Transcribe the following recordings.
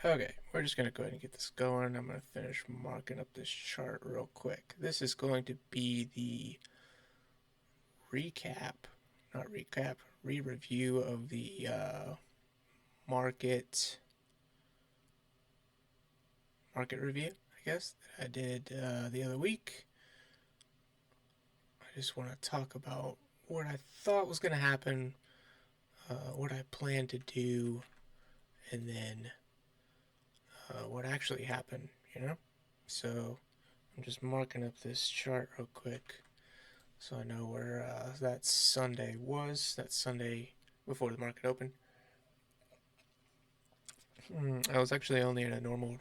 Okay, we're just going to go ahead and get this going. I'm going to finish marking up this chart real quick. This is going to be the recap, not recap, re-review of the market review, I guess, that I did the other week. I just want to talk about what I thought was going to happen, what I plan to do, and then what actually happened, you know? So I'm just marking up this chart real quick so I know where that Sunday was. That Sunday before the market opened. I was actually only in a normal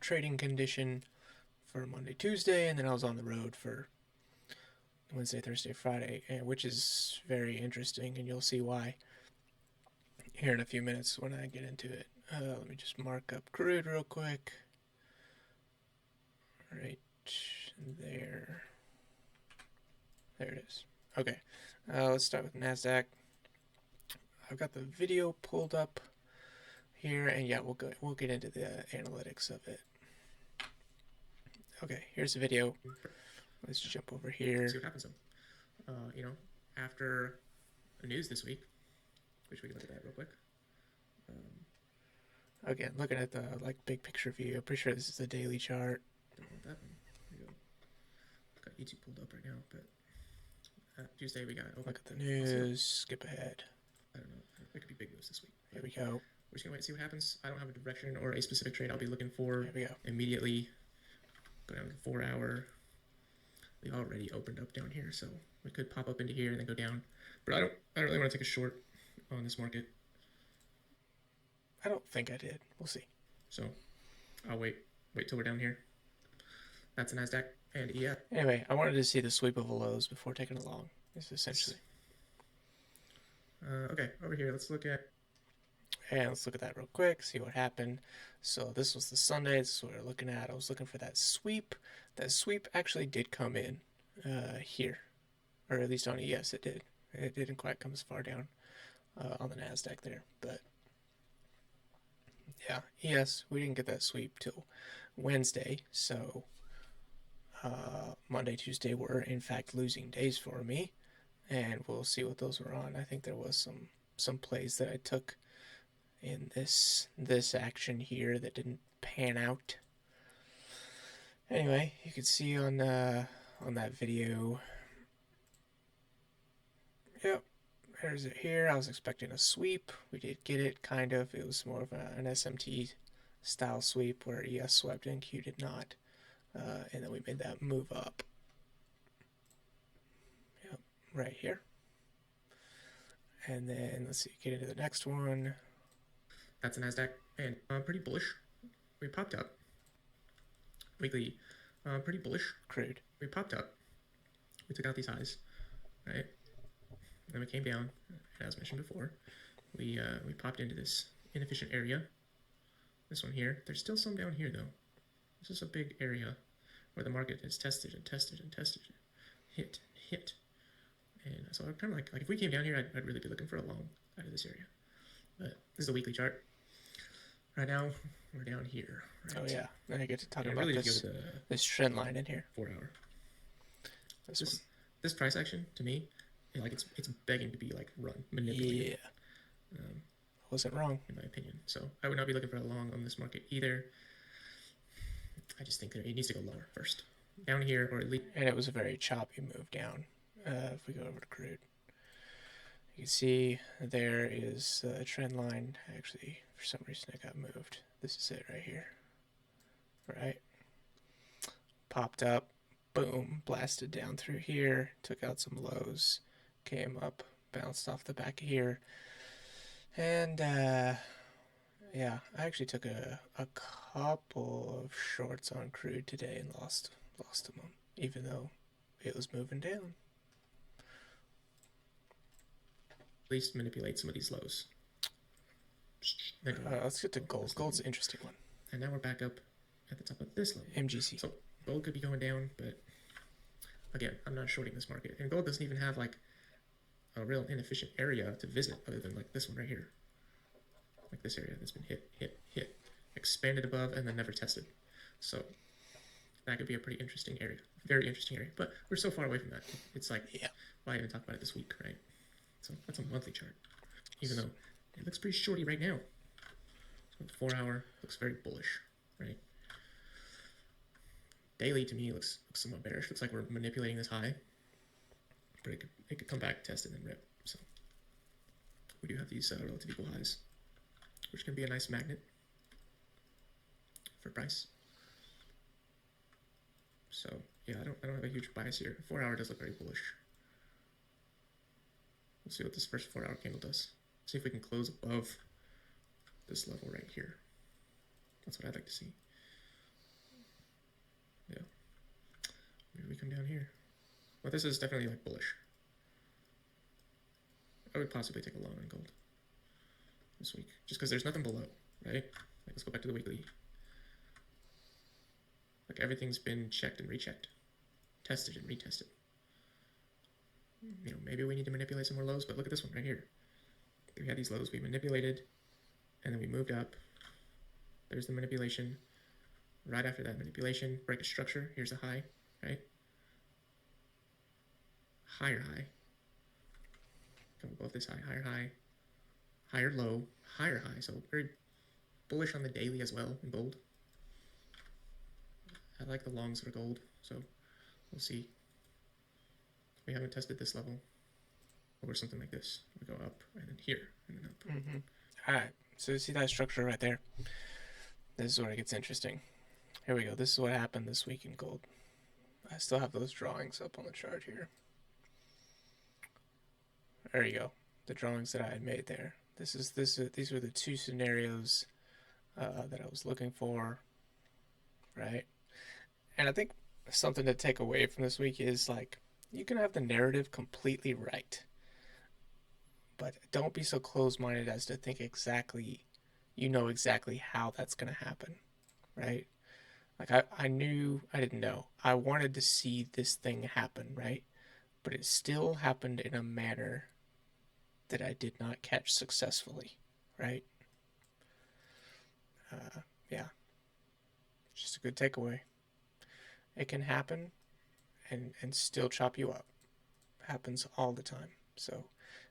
trading condition for Monday, Tuesday, and then I was on the road for Wednesday, Thursday, Friday, which is very interesting, and you'll see why here in a few minutes when I get into it. Let me just mark up crude real quick. Right there. There it is. Okay, let's start with NASDAQ. I've got the video pulled up here, and yeah, we'll get into the analytics of it. Okay, here's the video. Let's jump over here. See what happens. After the news this week, which we can look at that real quick. Again, looking at the big picture view. I'm pretty sure this is the daily chart. Don't want that one. There we go. Got YouTube pulled up right now, but Tuesday we got open. Look at the news. Skip ahead. I don't know. It could be big news this week. Here we go. We're just gonna wait and see what happens. I don't have a direction or a specific trade I'll be looking for. Here we go. Immediately. Go down to the 4 hour. We already opened up down here, so we could pop up into here and then go down. But I don't really want to take a short on this market. I don't think I did. We'll see. So I'll wait till we're down here. That's a NASDAQ and yeah. Anyway, I wanted to see the sweep of the lows before taking it long. This is essentially. Okay, over here, let's look at. And let's look at that real quick, see what happened. So this was the Sunday. This is what we're looking at. I was looking for that sweep. That sweep actually did come in here, or at least on ES it did. It didn't quite come as far down on the NASDAQ there, but yeah, ES, we didn't get that sweep till Wednesday, so Monday, Tuesday were in fact losing days for me, and we'll see what those were on. I think there was some plays that I took in this action here that didn't pan out. Anyway, you can see on that video. Yep, there's it here. I was expecting a sweep. We did get it, kind of. It was more of an SMT style sweep where ES swept and Q did not. And then we made that move up. Yep, right here. And then let's see, get into the next one. That's a NASDAQ and pretty bullish. We popped up. Weekly, pretty bullish. Crude. We popped up. We took out these highs, right? Then we came down, as mentioned before. We popped into this inefficient area. This one here. There's still some down here though. This is a big area where the market has tested and tested and tested, hit, hit. And so I'm kind of like if we came down here, I'd really be looking for a long out of this area. But this is the weekly chart. Right now, we're down here. Right? Oh yeah, then I get to talk about really this trend line in here. 4 hour. This price action to me, it's begging to be like manipulated. Yeah. Wasn't wrong in my opinion. So I would not be looking for a long on this market either. I just think that it needs to go lower first, down here or at least. And it was a very choppy move down. If we go over to crude, you can see there is a trend line. Actually, for some reason it got moved. This is it right here. Right? Popped up, boom, blasted down through here, took out some lows, came up, bounced off the back of here, and yeah, I actually took a couple of shorts on crude today and lost them, even though it was moving down. At least manipulate some of these lows. Let's get to gold. Gold's an interesting one. And now we're back up at the top of this level. MGC. So gold could be going down, but again, I'm not shorting this market. And gold doesn't even have like a real inefficient area to visit other than like this one right here. like this area that's been hit, expanded above, and then never tested. So that could be a pretty interesting area, very interesting area. But we're so far away from that. It's like, Yeah. why even talk about it this week, right? So that's a monthly chart, even though it looks pretty shorty right now. So the 4 hour looks very bullish, right? Daily to me looks somewhat bearish. Looks like we're manipulating this high, but it could come back, test, and then rip. So we do have these relative equal highs, which can be a nice magnet for price. So yeah, I don't have a huge bias here. 4 hour does look very bullish. We'll see what this first 4 hour candle does. See if we can close above this level right here. That's what I'd like to see. Yeah. Maybe we come down here. Well, this is definitely like bullish. I would possibly take a long on gold this week, just because there's nothing below, right? Like, let's go back to the weekly. Like everything's been checked and rechecked, tested and retested. You know, maybe we need to manipulate some more lows, but look at this one right here. We had these lows we manipulated, and then we moved up. There's the manipulation. Right after that manipulation, break a structure. Here's a high, right? Higher high. Come above this high, higher high, higher low, higher high. So very bullish on the daily as well in gold. I like the longs for gold, so we'll see. We haven't tested this level, or something like this. We go up and then here and then up. Mm-hmm. All right. So you see that structure right there? This is where it gets interesting. Here we go. This is what happened this week in gold. I still have those drawings up on the chart here. There you go. The drawings that I had made there. These were the two scenarios that I was looking for, right? And I think something to take away from this week is like you can have the narrative completely right, but don't be so closed-minded as to think exactly you know exactly how that's going to happen, right? Like I knew I didn't know. I wanted to see this thing happen, right? But it still happened in a manner that I did not catch successfully, right? Yeah, just a good takeaway. It can happen and still chop you up. Happens all the time. So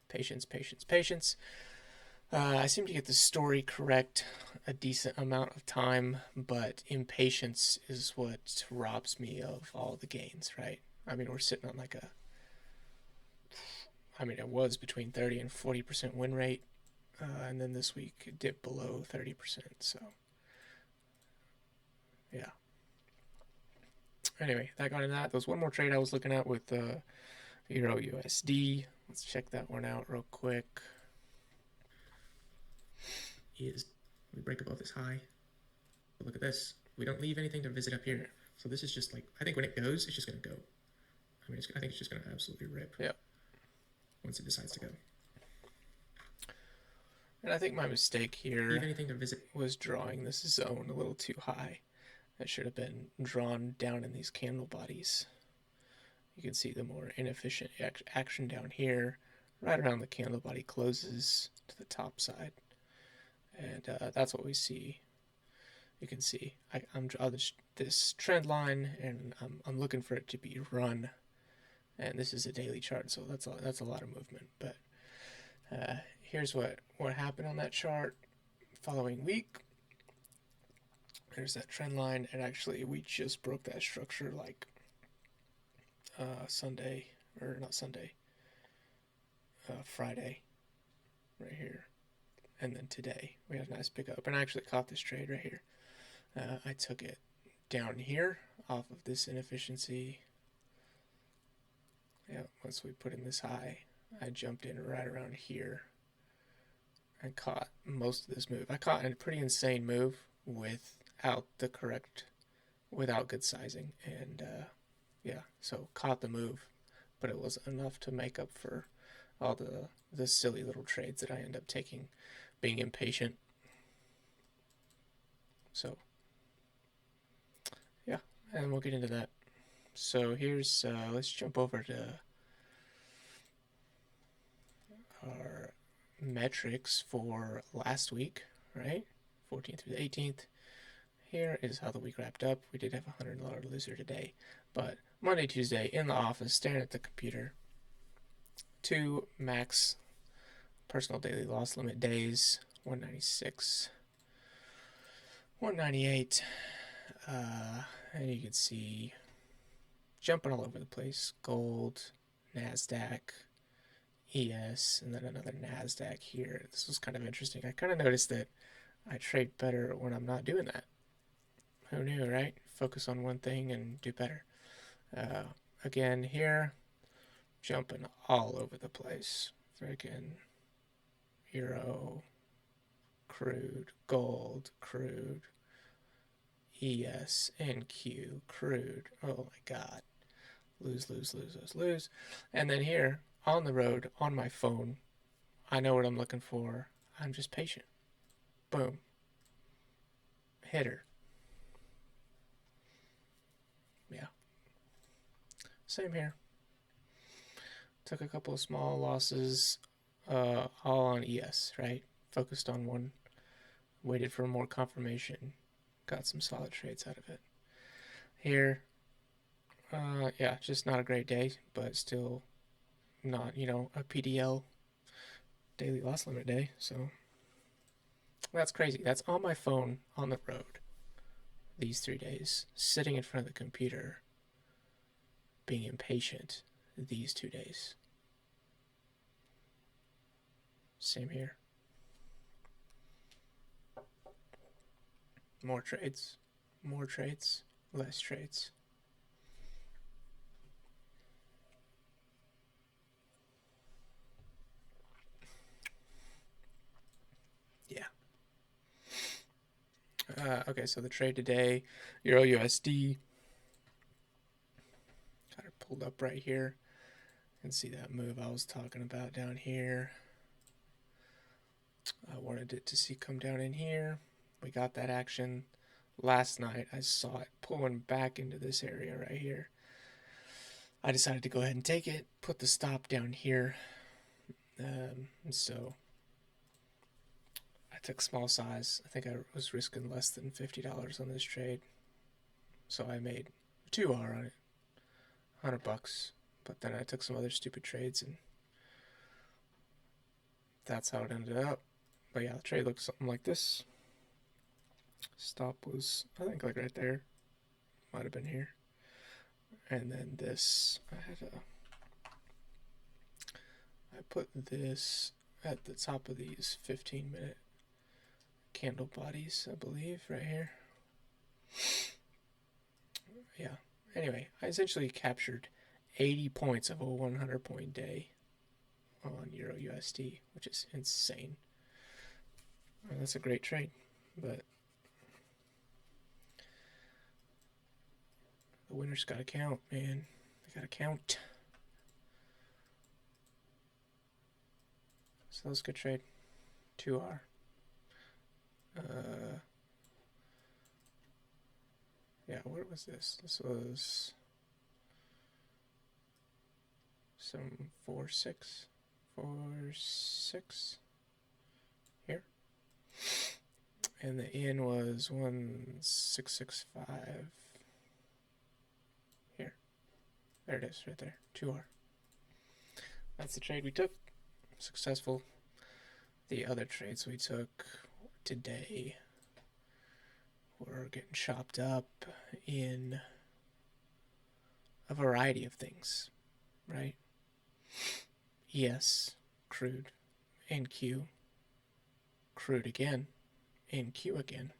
patience, patience, patience. I seem to get the story correct a decent amount of time, but impatience is what robs me of all the gains, right? I mean, we're sitting on like it was between 30 and 40% win rate, and then this week it dipped below 30%. So, yeah. Anyway, that got into that. There was one more trade I was looking at with Euro USD. Let's check that one out real quick. Is we break above this high. But look at this. We don't leave anything to visit up here. So this is just like, I think when it goes, it's just going to go. I mean, I think it's just going to absolutely rip. Yeah. Once it decides to go. And I think my mistake here leave anything to visit was drawing this zone a little too high. It should have been drawn down in these candle bodies. You can see the more inefficient action down here, right around the candle body closes to the top side. And that's what we see. You can see I'm drawing this trend line, and I'm looking for it to be run. And this is a daily chart, so that's a lot of movement. But here's what happened on that chart. Following week, there's that trend line, and actually we just broke that structure like Sunday, or not Sunday, Friday, right here. And then today we had a nice pickup, and I actually caught this trade right here. I took it down here off of this inefficiency. Yeah, once we put in this high, I jumped in right around here and caught most of this move. I caught a pretty insane move without good sizing, and yeah, so caught the move, but it wasn't enough to make up for all the silly little trades that I end up taking, being impatient. So yeah, and we'll get into that. So here's let's jump over to our metrics for last week, right? 14th through the 18th. Here is how the week wrapped up. We did have a $100 loser today, but Monday, Tuesday in the office, staring at the computer. 2 max personal daily loss limit days, 196, 198, and you can see jumping all over the place. Gold, NASDAQ, ES, and then another NASDAQ here. This was kind of interesting. I kind of noticed that I trade better when I'm not doing that. Who knew, right? Focus on one thing and do better. Again, here, jumping all over the place. Freaking euro, crude, gold, crude, ES, NQ, crude. Oh my God. Lose, lose, lose, lose, lose. And then here, on the road, on my phone, I know what I'm looking for. I'm just patient. Boom. Hitter. Yeah. Same here. Took a couple of small losses, all on ES, right? Focused on one. Waited for more confirmation. Got some solid trades out of it. Here, yeah, just not a great day, but still not, a PDL daily loss limit day. So that's crazy. That's on my phone on the road these 3 days, sitting in front of the computer, being impatient these 2 days. Same here. More trades, less trades. Yeah. Okay, so the trade today, Euro USD. Got it pulled up right here. You can see that move I was talking about down here. I wanted it to see come down in here. We got that action last night. I saw it pulling back into this area right here. I decided to go ahead and take it, put the stop down here. So I took small size. I think I was risking less than $50 on this trade. So I made 2R on it, $100. But then I took some other stupid trades, and that's how it ended up. But yeah, the trade looks something like this. Stop was, I think, like right there. Might have been here. And then this, I put this at the top of these 15-minute candle bodies, I believe, right here. Yeah. Anyway, I essentially captured 80 points of a 100-point day on Euro USD, which is insane. That's a great trade, but the winners gotta count, man. They gotta count. So that was a good trade. 2R. Yeah, what was this? This was some 4-6. 4-6 here. And the in was 1665 here. There it is, right there. 2R. That's the trade we took. Successful. The other trades we took today were getting chopped up in a variety of things, right? ES, crude, NQ, crude again, NQ again. I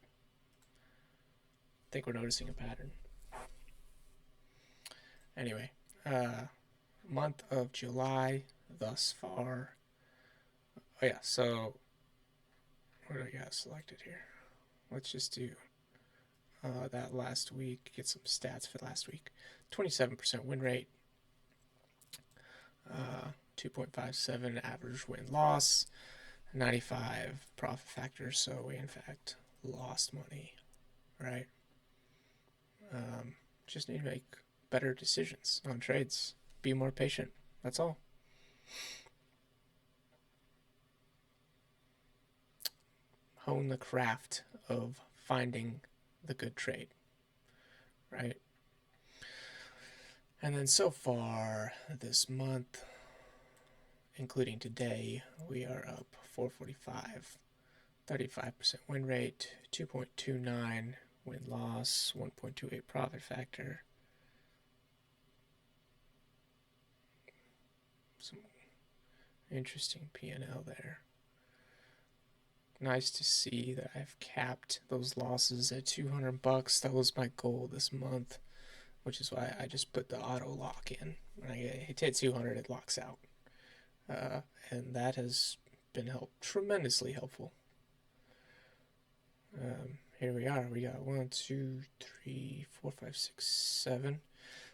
think we're noticing a pattern. Anyway, month of July thus far. Oh yeah, so what do I got selected here? Let's just do that last week, get some stats for last week. 27% win rate, 2.57 average win loss, 95 profit factor. So we in fact lost money, right? Just need to make better decisions on trades. Be more patient. That's all. hone the craft of finding the good trade, right? And then so far this month, including today, we are up 445, 35% win rate, 2.29 win loss, 1.28 profit factor. Some interesting P&L there. Nice to see that I've capped those losses at $200. That was my goal this month, which is why I just put the auto lock in. When I hit 200, it locks out. And that has been tremendously helpful. Here we are. We got 1, 2, 3, 4, 5, 6, 7.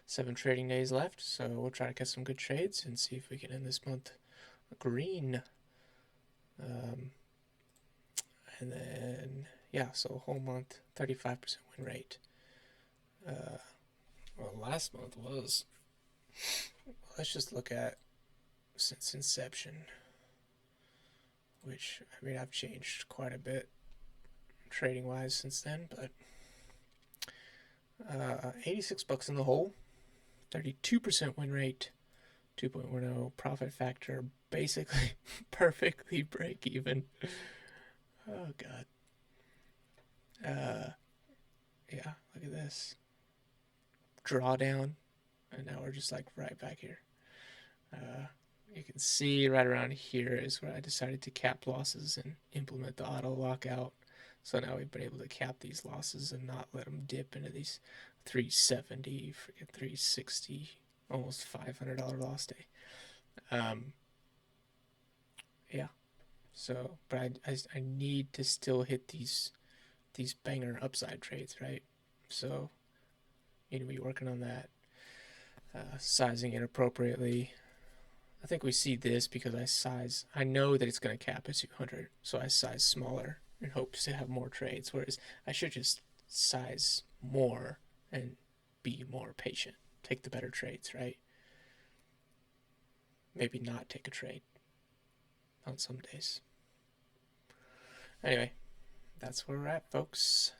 7 trading days left, so we'll try to get some good trades and see if we can end this month green. And then, yeah, so whole month, 35% win rate. Well, last month was, let's just look at since inception, which, I mean, I've changed quite a bit trading wise since then, but $86 in the hole, 32% win rate, 2.10 profit factor, basically perfectly break even. Oh god. Yeah, look at this. Drawdown, and now we're just like right back here. You can see right around here is where I decided to cap losses and implement the auto lockout. So now we've been able to cap these losses and not let them dip into these 370, freaking 360, almost $500 loss day. Yeah. So, but I need to still hit these banger upside trades, right? So, need to be working on that, sizing it appropriately. I think we see this because I know that it's going to cap at 200, so I size smaller in hopes to have more trades, whereas I should just size more and be more patient, take the better trades, right? Maybe not take a trade on some days. Anyway, that's where we're at, folks.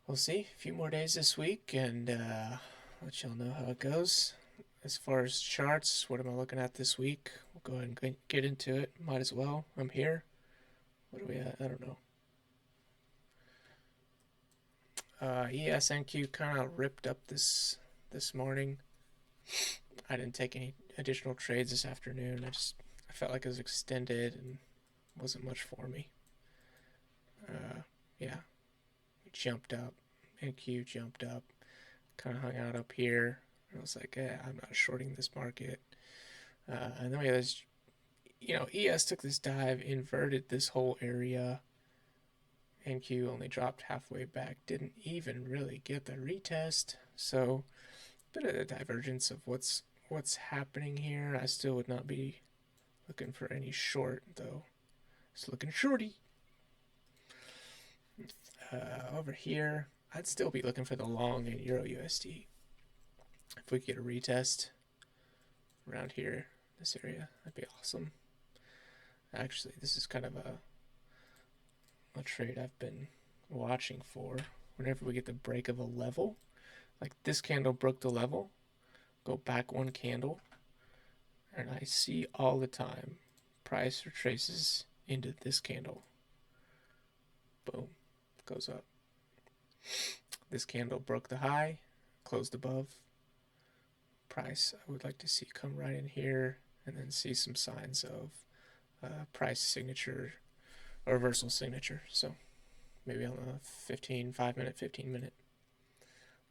We'll see. A few more days this week, and let y'all know how it goes. As far as charts, what am I looking at this week? We'll go ahead and get into it. Might as well. I'm here. What are we at? I don't know. ESNQ kind of ripped up this morning. I didn't take any additional trades this afternoon. I felt like it was extended and wasn't much for me. Yeah, we jumped up. NQ jumped up. Kind of hung out up here. I was like, I'm not shorting this market. And then we had this, ES took this dive, inverted this whole area. NQ only dropped halfway back, didn't even really get the retest. So, a bit of a divergence of what's happening here. I still would not be looking for any short, though. Just looking shorty. Over here, I'd still be looking for the long in Euro USD. If we could get a retest around here, this area, that'd be awesome. Actually, this is kind of a trade I've been watching for. Whenever we get the break of a level, like this candle broke the level, go back one candle, and I see all the time price retraces into this candle. Boom, goes up. This candle broke the high, closed above. Price I would like to see come right in here and then see some signs of price signature or reversal signature. So maybe on the 15 minute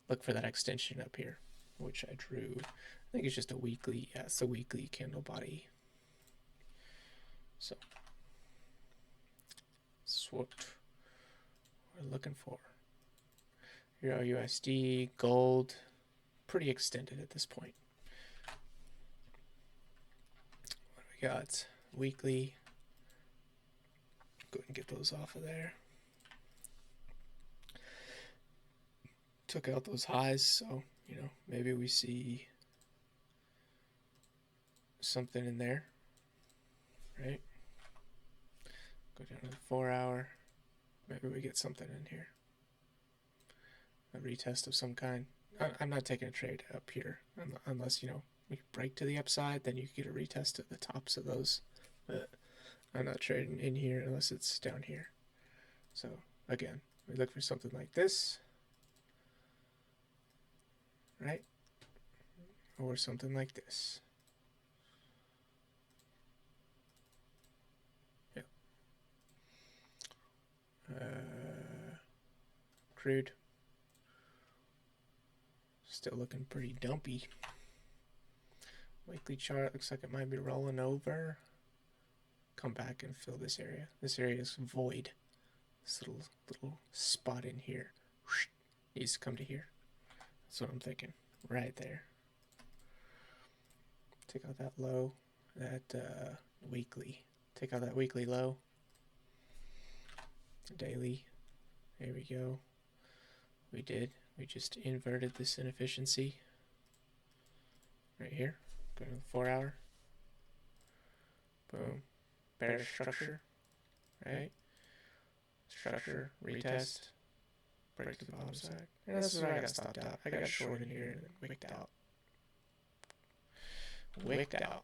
look for that extension up here, which I drew. I think it's just a weekly, yeah, it's a weekly candle body. So that's what we're looking for. Euro USD, gold, pretty extended at this point. What do we got? Weekly. Go ahead and get those off of there. Took out those highs, so maybe we see something in there, right? Go down to the 4 hour. Maybe we get something in here. A retest of some kind. I'm not taking a trade up here unless, we break to the upside, then you get a retest at the tops of those. But I'm not trading in here unless it's down here. So again, we look for something like this, right? Or something like this. Yep. Crude. Still looking pretty dumpy. Weekly chart looks like it might be rolling over. Come back and fill this area. This area is void. This little spot in here needs to come to here. That's what I'm thinking. Right there. Take out that low. That weekly. Take out that weekly low. Daily. There we go. We did. We just inverted this inefficiency. Right here. Go to the 4 hour. Boom. Bearish structure. Right? Structure. Retest. Break to the bottom side. And this is where I got stopped out. I got short in here and then wicked out. Wicked out.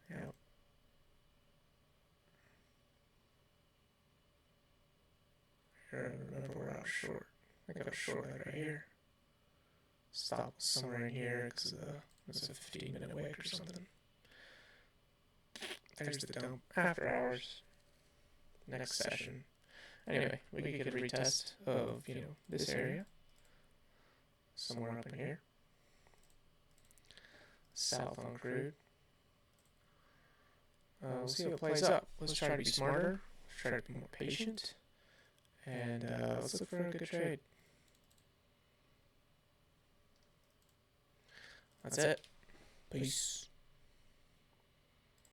Yep. I remember where I was short. I think I was short right here. Stop somewhere in here because it's a 15-minute wick or something. There's the dump. After hours. Next session. Anyway, we could get a retest of, this area. Somewhere up in here. South on crude. We'll see how it plays up. Let's try to be smarter. Let's try to be more patient. And let's look for a good trade. That's it. Peace.